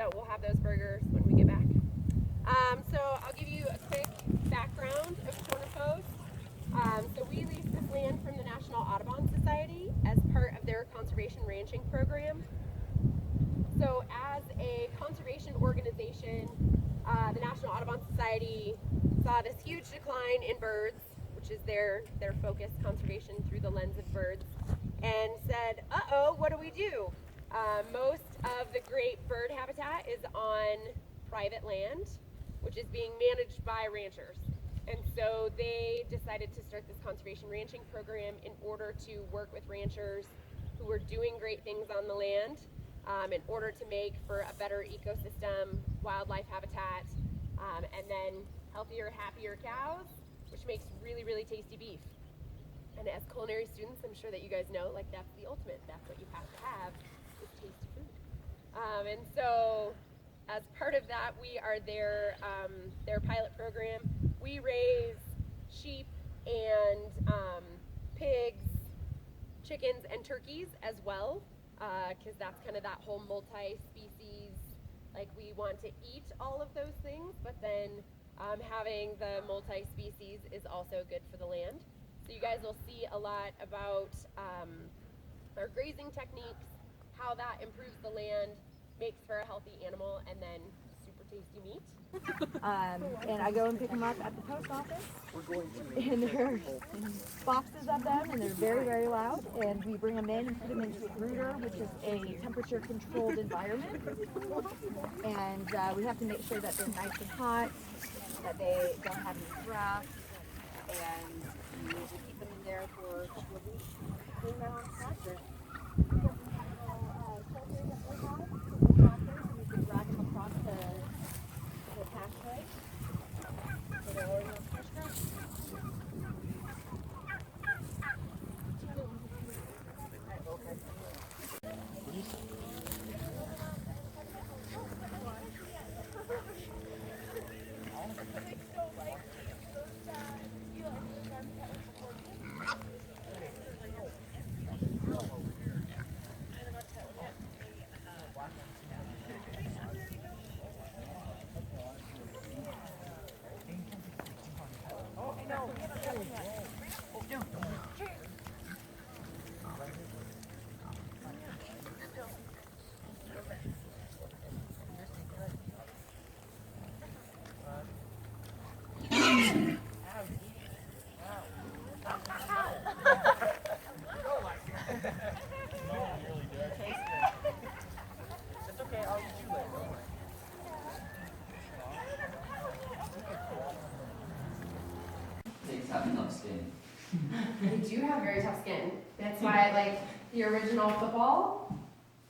So we'll have those burgers when we get back. So I'll give you a quick background of Corner Post. So we leased this land from the National Audubon Society as part of their conservation ranching program. So as a conservation organization, the National Audubon Society saw this huge decline in birds, which is their focus, conservation through the lens of birds, and said, uh-oh, what do we do? Most of the great bird habitat is on private land, which is being managed by ranchers. And so they decided to start this conservation ranching program in order to work with ranchers who were doing great things on the land in order to make for a better ecosystem, wildlife habitat, and then healthier, happier cows, which makes really, really tasty beef. And as culinary students, I'm sure that you guys know, like, that's the ultimate. That's what you have to have, is tasty food. And so as part of that, we are their pilot program. We raise sheep and pigs, chickens, and turkeys as well, because that's kind of that whole multi-species, like we want to eat all of those things, but then having the multi-species is also good for the land. So you guys will see a lot about our grazing techniques, how that improves the land, makes for a healthy animal, and then super tasty meat. And I go and pick them up at the post office, and there are boxes of them, and they're very, very loud, and we bring them in and put them into a brooder, which is a temperature-controlled environment, and we have to make sure that they're nice and hot, that they don't have any drafts, and we usually keep them in there for a couple of weeks, clean them on pasture. We have some little shelters that they have, little tractors, and we can drag them across the pathway. So they're already on fresh grass. They do have very tough skin. That's why I like the original football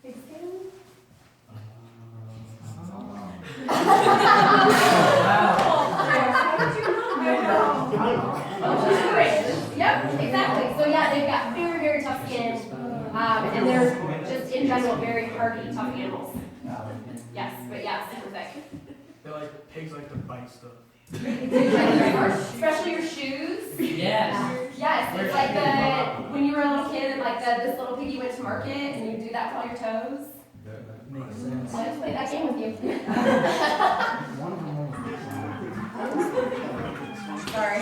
big skin. Yep, exactly. So yeah, they've got very, very tough skin, and they're just in general very hardy, tough animals. Yes, but yeah, super thick. They're like pigs like to bite stuff. Especially your shoes. Yes. Yes, it's like when you were a little kid and like this little piggy went to market and you do that for all your toes. That makes sense. I'll just play that game with you. Sorry.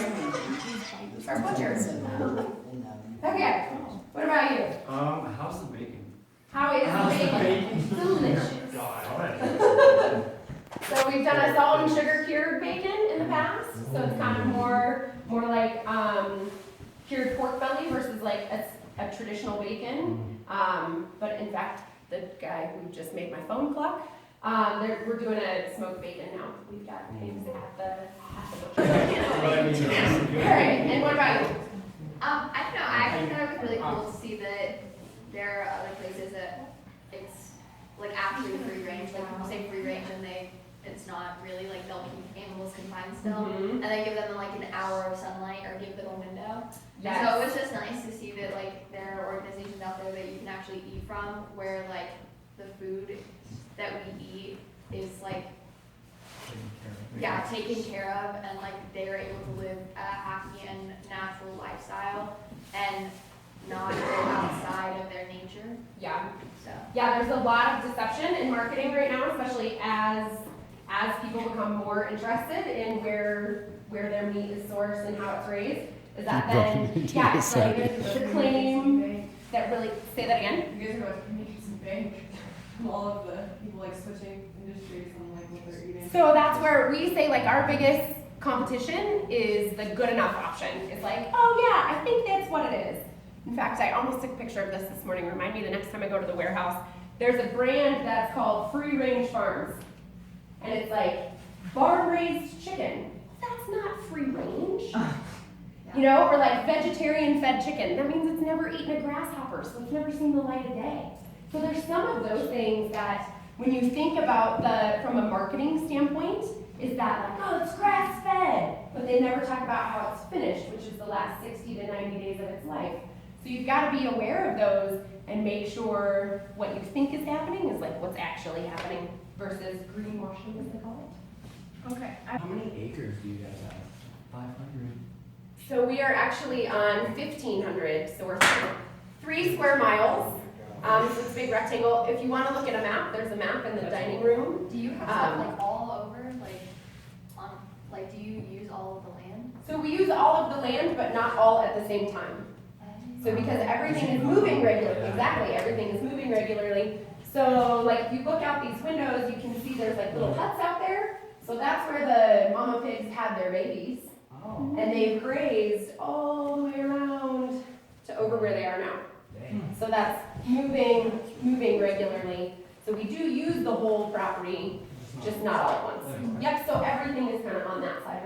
Our butchers. Okay, what about you? How's the bacon? How is the bacon? Delicious. God. So we've done a salt and sugar cured bacon in the past, so it's kind of more like cured pork belly versus like a traditional bacon. But in fact, the guy who just made my phone cluck, we're doing a smoked bacon now. We've got pigs at the butcher. All right, and what about you? I don't know. I actually thought it was really cool to see that there are other places that it's like actually free range. Like when you say free range, and it's not really like they'll keep animals confined still, and they give them like an hour of sunlight or give them a window. Yes. So it was just nice to see that like there are organizations out there that you can actually eat from, where like the food that we eat is like taken care of, and like they're able to live a happy and natural lifestyle. And not go outside of their nature. Yeah. So. Yeah, there's a lot of deception in marketing right now, especially as people become more interested in where their meat is sourced and how it's raised. Is that then, yeah, it's like the claim that really, say that again? You guys are about to make some bank from all of the people like switching industries on like what they're eating. So that's where we say like our biggest competition is the good enough option. It's like, oh yeah, I think that's what it is. In fact, I almost took a picture of this morning. Remind me the next time I go to the warehouse. There's a brand that's called Free Range Farms. And it's like barn-raised chicken. That's not free range. You know, or like vegetarian fed chicken. That means it's never eaten a grasshopper, so it's never seen the light of day. So there's some of those things that when you think about from a marketing standpoint, is that like, oh, it's grass fed, but they never talk about how it's finished, which is the last 60 to 90 days of its life. So you've got to be aware of those and make sure what you think is happening is like what's actually happening versus greenwashing, as they call it. Okay. How many acres do you guys have? 500. So we are actually on 1,500, so we're 3 square miles. So it's a big rectangle. If you want to look at a map, there's a map in the dining room. Do you have stuff like all over, like do you use all of the land? So we use all of the land, but not all at the same time. So because everything is moving regularly, exactly, everything is moving regularly. So like if you look out these windows, you can see there's like little huts out there. So that's where the mama pigs had their babies. Oh. And they've grazed all the way around to over where they are now. Dang. So that's moving regularly. So we do use the whole property, just not all at once. Yep, so everything is kind of on that side